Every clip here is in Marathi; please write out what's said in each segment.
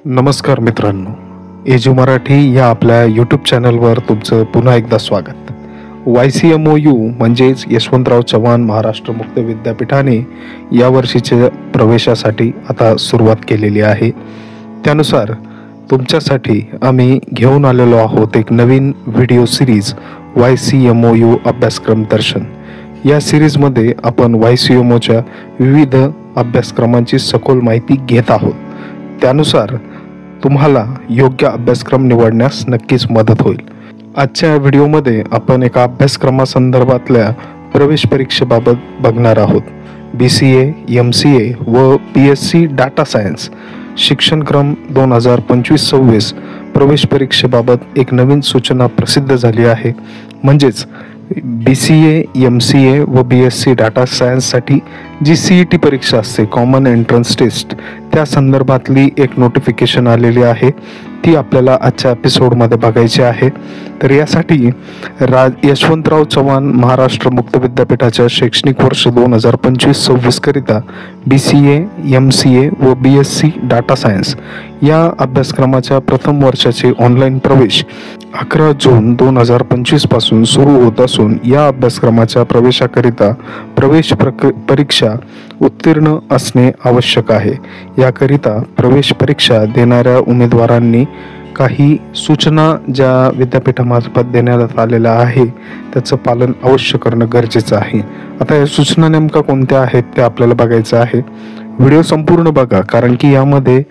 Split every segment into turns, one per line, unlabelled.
नमस्कार मित्रांनो, एजू मराठी या आपल्या यूट्यूब चॅनलवर तुमचं पुन्हा एकदा स्वागत. YCMOU म्हणजेच यशवंतराव चव्हाण महाराष्ट्र मुक्त विद्यापीठाने या वर्षीच्या प्रवेशासाठी आता सुरुवात केलेली आहे. त्यानुसार तुमच्यासाठी आम्ही घेऊन आलेलो आहोत एक नवीन व्हिडिओ सिरीज YCMOU अभ्यासक्रम दर्शन. या सिरीजमध्ये आपण YCMOच्या विविध अभ्यासक्रमांची सखोल माहिती घेत आहोत. त्यानुसार तुम्हाला योग्य अभ्यासक्रम निवडण्यास नक्कीच मदत होईल. आजच्या व्हिडिओमध्ये आपण एका अभ्यासक्रमासंदर्भातल्या प्रवेश परीक्षेबाबत बघणार आहोत. BCA, MCA व BSc डाटा सायन्स शिक्षणक्रम 2025-26 प्रवेश परीक्षेबाबत एक नवीन सूचना प्रसिद्ध झाली आहे. म्हणजेच BCA, MCA व BSc डाटा सायन्ससाठी जी CET परीक्षा असते, कॉमन एंट्रन्स टेस्ट, त्या संदर्भातली एक नोटिफिकेशन आलेली आहे. ती आपल्याला आजच्या एपिसोडमध्ये बघायची आहे. तर यासाठी यशवंतराव चव्हाण महाराष्ट्र मुक्त विद्यापीठाच्या शैक्षणिक वर्ष 2025-26 करिता BCA, MCA व BSc डाटा सायन्स या अभ्यासक्रमाच्या प्रथम वर्षाचे ऑनलाईन प्रवेश 11 जून 2025 पासून सुरू होत असून या अभ्यासक्रमाच्या प्रवेशाकरिता प्रवेश परीक्षा उत्तीर्ण असणे आवश्यक आहे. याकरिता प्रवेश परीक्षा देणाऱ्या उमेदवारांनी काही सूचना ज्या विद्यापीठामार्फत देण्यात आलेल्या आहे त्याचं पालन अवश्य करणं गरजेचं आहे. आता या सूचना नेमका कोणत्या आहेत ते आपल्याला बघायचं आहे. व्हिडिओ संपूर्ण बघा, कारण की यामध्ये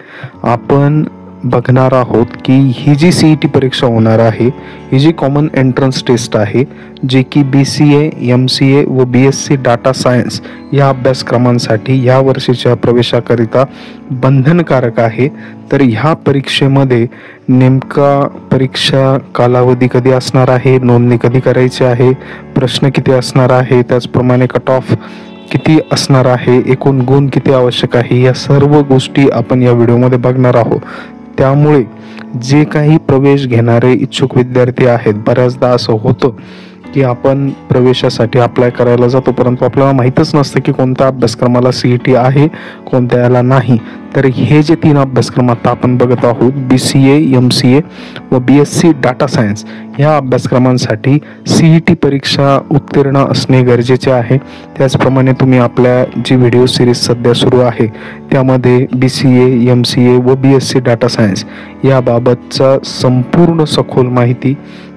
आपण बघणार आहोत की ही जी CET परीक्षा होणार आहे, ही जी कॉमन एंट्रन्स टेस्ट आहे, जे की BCA, MCA व BSc डाटा सायन्स या अभ्यासक्रमांसाठी या वर्षीच्या प्रवेशाकरिता बंधनकारक आहे. तर ह्या परीक्षेमध्ये नेमका परीक्षा कालावधी कधी असणार आहे, नोंदणी कधी करायची आहे, प्रश्न किती असणार आहे, त्याचप्रमाणे कट ऑफ किती असणार आहे, एकूण गुण किती आवश्यक आहे, या सर्व गोष्टी आपण या व्हिडिओमध्ये बघणार आहोत. त्यामुळे जे काही प्रवेश घेणारे इच्छुक विद्यार्थी आहेत, बऱ्याचदा असं होतं की आपण प्रवेशासाठी अप्लाय करायला जातो परंतु आपल्याला माहीतच नसतं की कोणत्या अभ्यासक्रमाला CET आहे, कोणत्या याला नाही. तर हे जे 3 अभ्यासक्रम आता आपण बघत आहोत, BCA, MCA व BSc डाटा सायन्स, ह्या अभ्यासक्रमांसाठी CET परीक्षा उत्तीर्ण असणे गरजेचे आहे. त्याचप्रमाणे तुम्ही आपल्या जी व्हिडिओ सिरीज सध्या सुरू आहे त्यामध्ये BCA, MCA व BSc डाटा सायन्स याबाबतचा संपूर्ण सखोल माहिती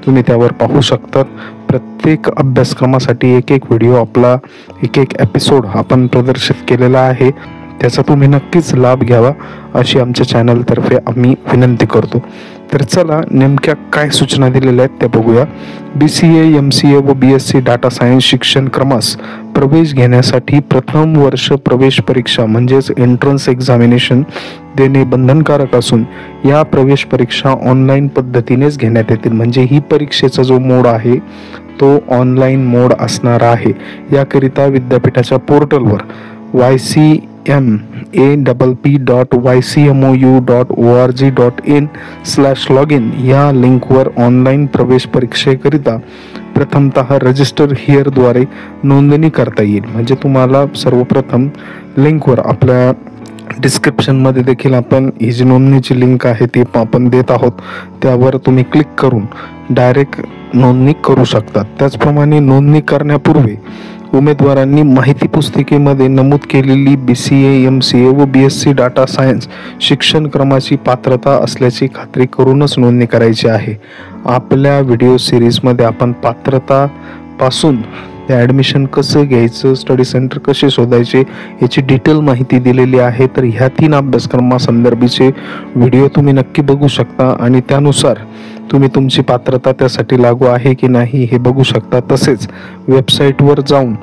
तुम्ही त्यावर पाहू शकतात. प्रत्येक अभ्यासक्रमासाठी एक व्हिडिओ, आपला एक एपिसोड आपण प्रदर्शित केलेला आहे. त्याचा तुम्ही नक्कीच लाभ घ्यावा अशी आमच्या चॅनलतर्फे आम्ही विनंती करतो. तर चला नेमक्या काय सूचना दिलेल्या आहेत त्या बघूया. BCA, MCA व BSc डाटा सायन्स शिक्षण क्रमास प्रवेश घेण्यासाठी प्रथम वर्ष प्रवेश परीक्षा म्हणजेच एंट्रन्स एक्झामिनेशन देणे बंधनकारक असून या प्रवेश परीक्षा ऑनलाईन पद्धतीनेच घेण्यात येतील. म्हणजे ही परीक्षेचा जो मोड आहे तो ऑनलाईन मोड असणार आहे. याकरिता विद्यापीठाच्या पोर्टलवर ycm.ycmou.org.in/login या लिंकवर ऑनलाईन प्रवेश परीक्षेकरिता प्रथमतः रजिस्टर हिअरद्वारे नोंदणी करता येईल. म्हणजे तुम्हाला सर्वप्रथम लिंकवर, आपल्या डिस्क्रिप्शनमध्ये देखील आपण ही जी नोंदणीची लिंक आहे ती आपण देत आहोत, त्यावर तुम्ही क्लिक करून डायरेक्ट नोंदणी करू शकता. त्याचप्रमाणे नोंदणी करण्यापूर्वी उमेदवारांनी माहिती पुस्तिकेमध्ये नमूद केलेली BCA, MCA व BSc डाटा सायन्स शिक्षण क्रमाची पात्रता असल्याची खात्री करूनच नोंदणी करायची आहे. आपल्या व्हिडिओ सिरीजमध्ये आपण पात्रतापासून ते ॲडमिशन कसं घ्यायचं, स्टडी सेंटर कसे शोधायचे याची डिटेल माहिती दिलेली आहे. तर ह्या 3 अभ्यासक्रमासंदर्भीचे व्हिडिओ तुम्ही नक्की बघू शकता आणि त्यानुसार तुम्ही तुमची पात्रता त्यासाठी लागू आहे की नाही हे बघू शकता. तसेच वेबसाईटवर जाऊन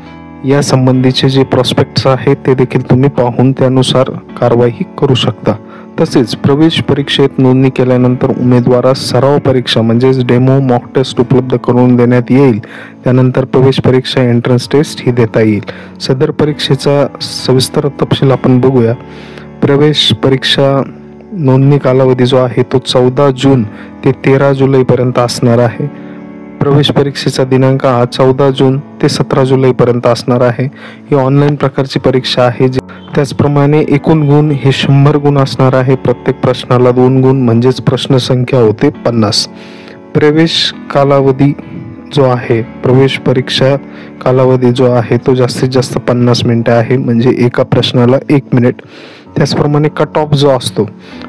या संबंधीचे जे प्रॉस्पेक्ट्स आहेत ते देखील तुम्ही पाहून त्यानुसार कारवाई करू शकता. तसेच प्रवेश परीक्षेत नोंदणी केल्यानंतर उमेदवारास सराव परीक्षा म्हणजेच डेमो मॉक टेस्ट उपलब्ध करून देण्यात येईल. त्यानंतर प्रवेश परीक्षा एंट्रन्स टेस्ट ही देता येईल. सदर परीक्षेचा सविस्तर तपशील आपण बघूया. प्रवेश परीक्षा नोंदणी कालावधी जो आहे तो 14 जून ते 13 जुलैपर्यंत असणार आहे. प्रवेश परीक्षेचा दिनांक हा 14 जून ते 17 जुलैपर्यंत असणार आहे. ही ऑनलाईन प्रकारची परीक्षा आहे. त्याचप्रमाणे एकूण गुण हे 100 गुण असणार आहे. प्रत्येक प्रश्नाला 2 गुण म्हणजेच प्रश्न संख्या होते 50. प्रवेश कालावधी जो आहे, प्रवेश परीक्षा कालावधी जो आहे तो जास्तीत जास्त 50 मिनिटं आहे, म्हणजे एका प्रश्नाला 1 मिनिट. त्याचप्रमाणे कट ऑफ जो असतो,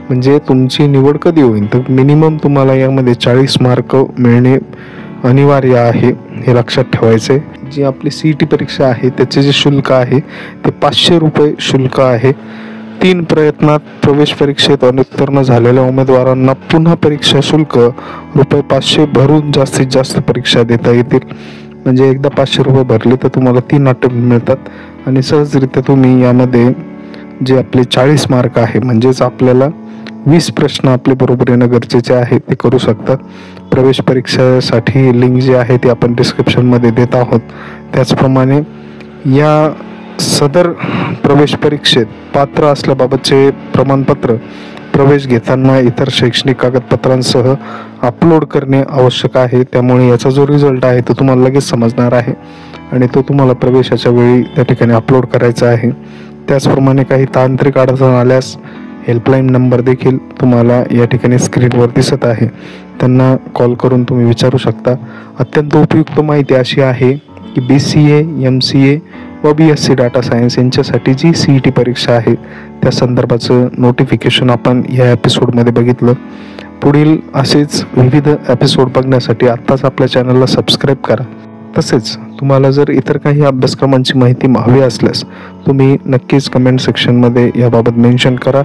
म्हणजे तुमची निवड कधी होईल, तर मिनिमम तुम्हाला यामध्ये 40 मार्क मिळणे अनिवार्य आहे, हे लक्षात ठेवायचे. जी आपली CET परीक्षा आहे त्याचे जे शुल्क आहे ते 500 रुपये शुल्क आहे. 3 प्रयत्नात प्रवेश परीक्षेत अनुत्तीर्ण झालेल्या उमेदवारांना पुन्हा परीक्षा शुल्क रुपये 500 भरून जास्तीत जास्त परीक्षा देता येतील. म्हणजे एकदा 500 रुपये भरले तर तुम्हाला 3 अटेम्प्ट मिळतात आणि सहजरित्या तुम्ही यामध्ये जे आपले 40 मार्क आहे, म्हणजेच आपल्याला 20 प्रश्न आपले बरोबर येणं गरजेचे आहे, ते करू शकतात. प्रवेश परीक्षेसाठी लिंक जी आहे ती आपण डिस्क्रिप्शनमध्ये देत आहोत. त्याचप्रमाणे या सदर प्रवेश परीक्षेत पात्र असल्याबाबतचे प्रमाणपत्र प्रवेश घेताना इतर शैक्षणिक कागदपत्रांसह अपलोड करणे आवश्यक आहे. त्यामुळे याचा जो रिझल्ट आहे तो तुम्हाला लगेच समजणार आहे आणि तो तुम्हाला प्रवेशाच्या वेळी त्या ठिकाणी अपलोड करायचा आहे. त्याचप्रमाणे काही तांत्रिक अडचण आल्यास हेल्पलाईन नंबर देखील तुम्हाला या ठिकाणी स्क्रीनवर दिसत आहे, त्यांना कॉल करून तुम्ही विचारू शकता. अत्यंत उपयुक्त माहिती अशी आहे की BCA, MCA व BSc डाटा सायन्स यांच्यासाठी जी CET परीक्षा आहे त्या संदर्भाचं नोटिफिकेशन आपण या एपिसोडमध्ये बघितलं. पुढील असेच विविध एपिसोड बघण्यासाठी आत्ताच आपल्या चॅनलला सबस्क्राईब करा. तसेच तुम्हाला जर इतर काही अभ्यासक्रमांची माहिती हवी असल्यास तुम्ही नक्कीच कमेंट सेक्शनमध्ये याबाबत मेन्शन करा.